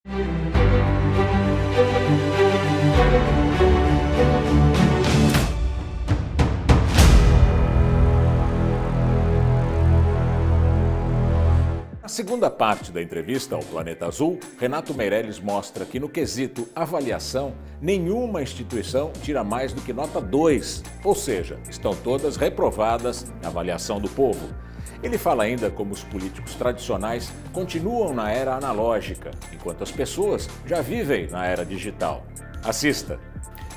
Na segunda parte da entrevista ao Planeta Azul, Renato Meirelles mostra que no quesito avaliação, nenhuma instituição tira mais do que nota 2, ou seja, estão todas reprovadas na avaliação do povo. Ele fala ainda como os políticos tradicionais continuam na era analógica, enquanto as pessoas já vivem na era digital. Assista!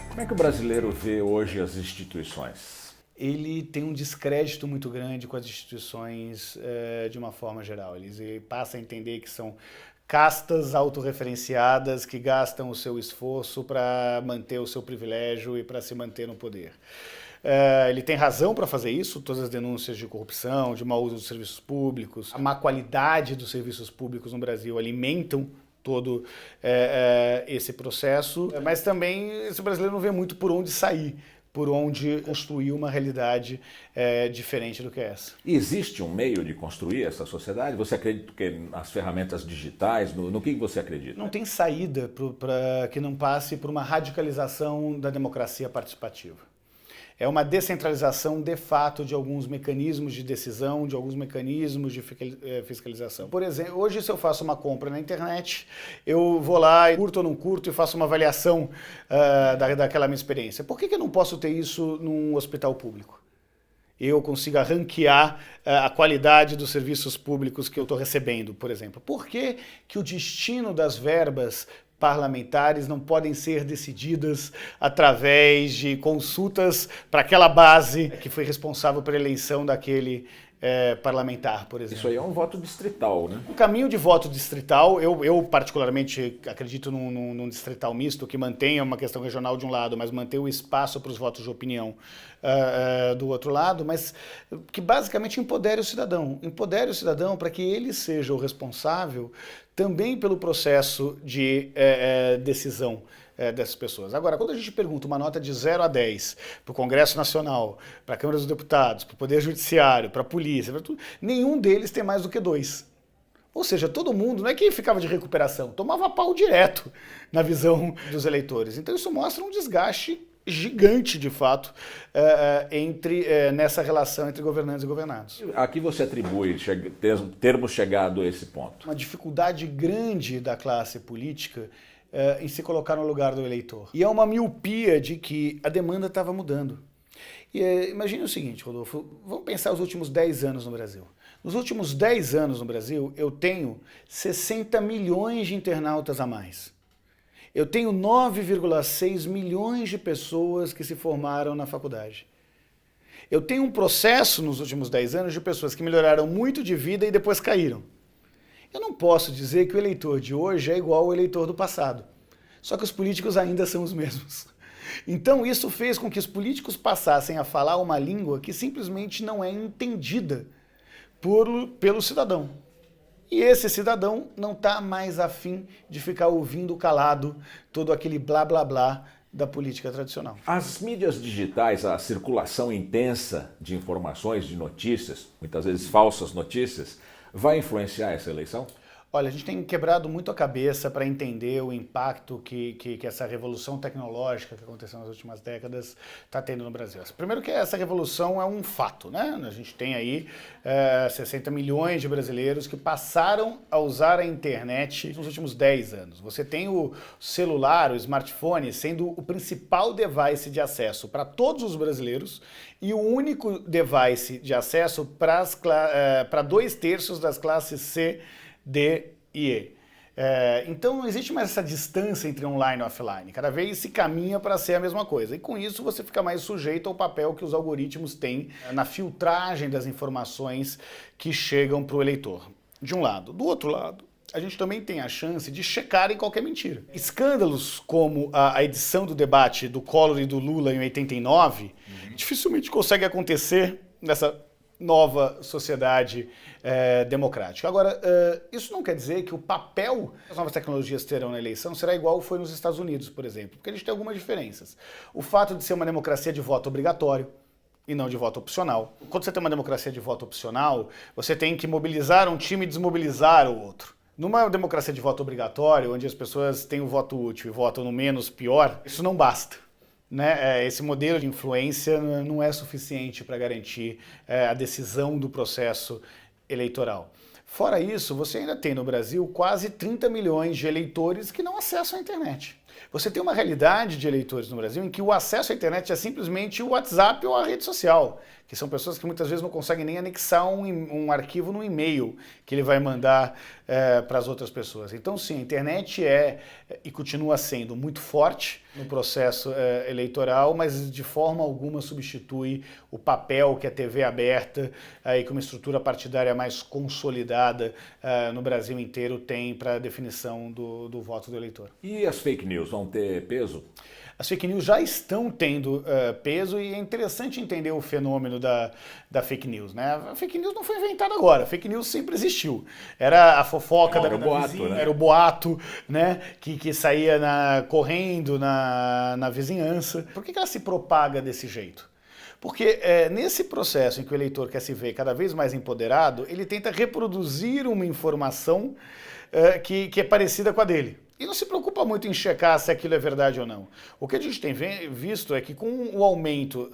Como é que o brasileiro vê hoje as instituições? Ele tem um descrédito muito grande com as instituições de uma forma geral. Ele passa a entender que são castas autorreferenciadas que gastam o seu esforço para manter o seu privilégio e para se manter no poder. Ele tem razão para fazer isso, todas as denúncias de corrupção, de mau uso dos serviços públicos, a má qualidade dos serviços públicos no Brasil alimentam todo esse processo, mas também esse brasileiro não vê muito por onde sair, por onde construir uma realidade diferente do que essa. Existe um meio de construir essa sociedade? Você acredita que nas ferramentas digitais, no que você acredita? Não tem saída para que não passe por uma radicalização da democracia participativa. É uma descentralização de fato de alguns mecanismos de decisão, de alguns mecanismos de fiscalização. Por exemplo, hoje se eu faço uma compra na internet, eu vou lá, curto ou não curto, e faço uma avaliação daquela minha experiência. Por que eu não posso ter isso num hospital público? Eu consigo ranquear a qualidade dos serviços públicos que eu estou recebendo, por exemplo. Por que o destino das verbas parlamentares não podem ser decididas através de consultas para aquela base que foi responsável pela eleição daquele parlamentar, por exemplo? Isso aí é um voto distrital, né? O caminho de voto distrital, eu particularmente acredito num distrital misto que mantenha uma questão regional de um lado, mas mantenha o espaço para os votos de opinião do outro lado, mas que basicamente empodere o cidadão para que ele seja o responsável também pelo processo de decisão dessas pessoas. Agora, quando a gente pergunta uma nota de 0 a 10 para o Congresso Nacional, para a Câmara dos Deputados, para o Poder Judiciário, para a Polícia, para tudo, nenhum deles tem mais do que 2. Ou seja, todo mundo, não é que ficava de recuperação, tomava pau direto na visão dos eleitores. Então isso mostra um desgaste gigante, de fato, nessa relação entre governantes e governados. A que você atribui termos chegado a esse ponto? Uma dificuldade grande da classe política em se colocar no lugar do eleitor. E é uma miopia de que a demanda estava mudando. Imagine o seguinte, Rodolfo, vamos pensar os últimos 10 anos no Brasil. Nos últimos 10 anos no Brasil, eu tenho 60 milhões de internautas a mais. Eu tenho 9,6 milhões de pessoas que se formaram na faculdade. Eu tenho um processo nos últimos 10 anos de pessoas que melhoraram muito de vida e depois caíram. Eu não posso dizer que o eleitor de hoje é igual ao eleitor do passado. Só que os políticos ainda são os mesmos. Então isso fez com que os políticos passassem a falar uma língua que simplesmente não é entendida pelo cidadão. E esse cidadão não está mais afim de ficar ouvindo calado todo aquele blá blá blá da política tradicional. As mídias digitais, a circulação intensa de informações, de notícias, muitas vezes falsas notícias, vai influenciar essa eleição? Olha, a gente tem quebrado muito a cabeça para entender o impacto que essa revolução tecnológica que aconteceu nas últimas décadas está tendo no Brasil. Primeiro que essa revolução é um fato, né? A gente tem aí 60 milhões de brasileiros que passaram a usar a internet nos últimos 10 anos. Você tem o celular, o smartphone, sendo o principal device de acesso para todos os brasileiros e o único device de acesso para 2/3 das classes C, D e E. Então não existe mais essa distância entre online e offline, cada vez se caminha para ser a mesma coisa, e com isso você fica mais sujeito ao papel que os algoritmos têm na filtragem das informações que chegam para o eleitor, de um lado. Do outro lado, a gente também tem a chance de checarem qualquer mentira. Escândalos como a edição do debate do Collor e do Lula em 89, dificilmente consegue acontecer nessa nova sociedade democrática. Agora, isso não quer dizer que o papel que as novas tecnologias terão na eleição será igual foi nos Estados Unidos, por exemplo, porque a gente tem algumas diferenças. O fato de ser uma democracia de voto obrigatório e não de voto opcional. Quando você tem uma democracia de voto opcional, você tem que mobilizar um time e desmobilizar o outro. Numa democracia de voto obrigatório, onde as pessoas têm o voto útil e votam no menos pior, isso não basta. Né? Esse modelo de influência não é suficiente para garantir a decisão do processo eleitoral. Fora isso, você ainda tem no Brasil quase 30 milhões de eleitores que não acessam a internet. Você tem uma realidade de eleitores no Brasil em que o acesso à internet é simplesmente o WhatsApp ou a rede social, que são pessoas que muitas vezes não conseguem nem anexar um arquivo no e-mail que ele vai mandar para as outras pessoas. Então sim, a internet é e continua sendo muito forte no processo eleitoral, mas de forma alguma substitui o papel que a TV aberta e que uma estrutura partidária mais consolidada no Brasil inteiro tem para a definição do voto do eleitor. E as fake news vão ter peso? As fake news já estão tendo peso e é interessante entender o fenômeno da fake news. Né? A fake news não foi inventada agora, a fake news sempre existiu. Era a fofoca da boato, vizinha, né? Era o boato, né? que saía correndo na vizinhança. Por que ela se propaga desse jeito? Porque nesse processo em que o eleitor quer se ver cada vez mais empoderado, ele tenta reproduzir uma informação que é parecida com a dele. E não se preocupa muito em checar se aquilo é verdade ou não. O que a gente tem visto é que com o aumento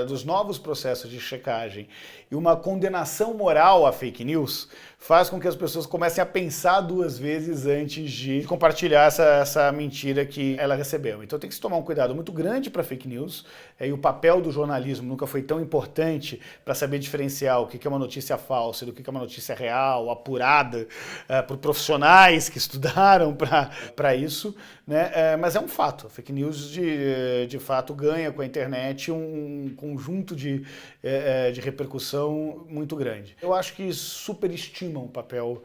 dos novos processos de checagem e uma condenação moral à fake news, faz com que as pessoas comecem a pensar duas vezes antes de compartilhar essa mentira que ela recebeu. Então tem que se tomar um cuidado muito grande para fake news, e o papel do jornalismo nunca foi tão importante para saber diferenciar o que é uma notícia falsa do que é uma notícia real, apurada por profissionais que estudaram para isso, né? Mas é um fato. A fake news de fato ganha com a internet um conjunto de repercussão muito grande. Eu acho que superestimam o papel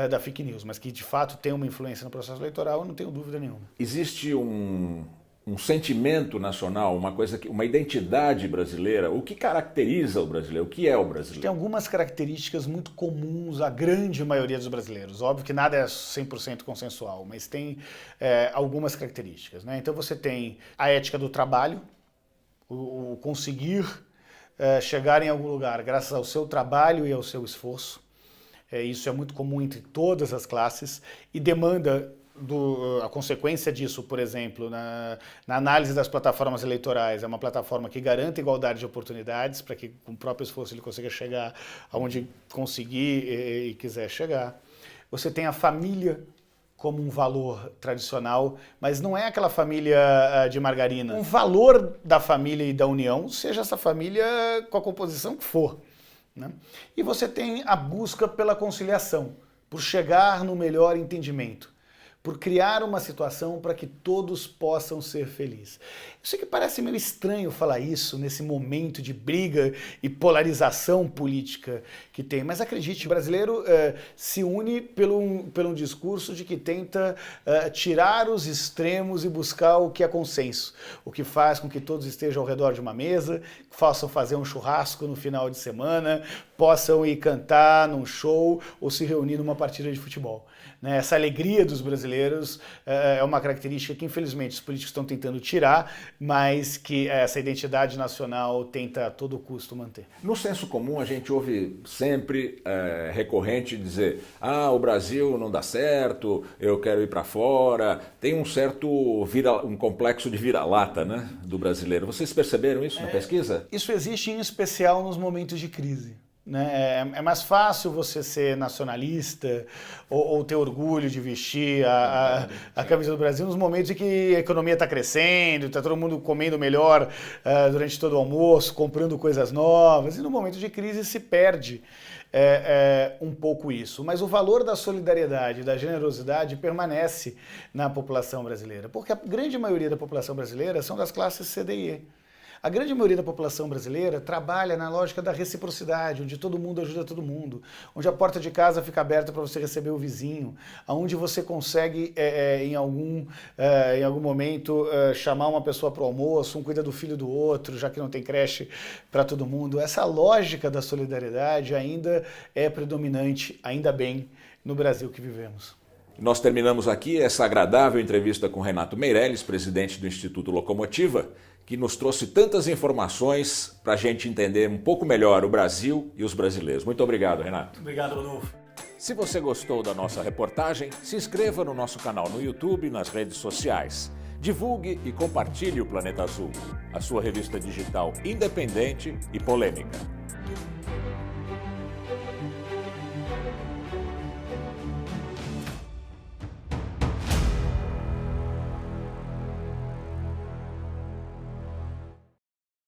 da fake news, mas que de fato tem uma influência no processo eleitoral, eu não tenho dúvida nenhuma. Existe um sentimento nacional, uma identidade brasileira? O que caracteriza o brasileiro? O que é o brasileiro? Tem algumas características muito comuns à grande maioria dos brasileiros. Óbvio que nada é 100% consensual, mas tem algumas características. Né? Então você tem a ética do trabalho, o conseguir chegar em algum lugar graças ao seu trabalho e ao seu esforço. Isso é muito comum entre todas as classes e demanda a consequência disso, por exemplo, na análise das plataformas eleitorais, é uma plataforma que garante igualdade de oportunidades para que com o próprio esforço ele consiga chegar aonde conseguir e quiser chegar. Você tem a família como um valor tradicional, mas não é aquela família de margarina. Um valor da família e da união, seja essa família com a composição que for. Né? E você tem a busca pela conciliação, por chegar no melhor entendimento, por criar uma situação para que todos possam ser felizes. Eu sei que parece meio estranho falar isso nesse momento de briga e polarização política que tem, mas acredite, o brasileiro se une pelo um discurso de que tenta tirar os extremos e buscar o que é consenso, o que faz com que todos estejam ao redor de uma mesa, possam fazer um churrasco no final de semana, possam ir cantar num show ou se reunir numa partida de futebol. Né? Essa alegria dos brasileiros é uma característica que, infelizmente, os políticos estão tentando tirar, mas que essa identidade nacional tenta a todo custo manter. No senso comum, a gente ouve sempre recorrente dizer: o Brasil não dá certo, eu quero ir para fora. Tem um certo um complexo de vira-lata, né, do brasileiro. Vocês perceberam isso na pesquisa? Isso existe em especial nos momentos de crise. Né? É mais fácil você ser nacionalista ou ter orgulho de vestir a camisa do Brasil nos momentos em que a economia está crescendo, está todo mundo comendo melhor durante todo o almoço, comprando coisas novas, e no momento de crise se perde um pouco isso. Mas o valor da solidariedade, da generosidade permanece na população brasileira, porque a grande maioria da população brasileira são das classes C, D e E. A grande maioria da população brasileira trabalha na lógica da reciprocidade, onde todo mundo ajuda todo mundo, onde a porta de casa fica aberta para você receber o vizinho, onde você consegue, em algum momento, chamar uma pessoa para o almoço, um cuida do filho do outro, já que não tem creche para todo mundo. Essa lógica da solidariedade ainda é predominante, ainda bem, no Brasil que vivemos. Nós terminamos aqui essa agradável entrevista com Renato Meirelles, presidente do Instituto Locomotiva, que nos trouxe tantas informações para a gente entender um pouco melhor o Brasil e os brasileiros. Muito obrigado, Renato. Obrigado, Rodolfo. Se você gostou da nossa reportagem, se inscreva no nosso canal no YouTube e nas redes sociais. Divulgue e compartilhe o Planeta Azul, a sua revista digital independente e polêmica.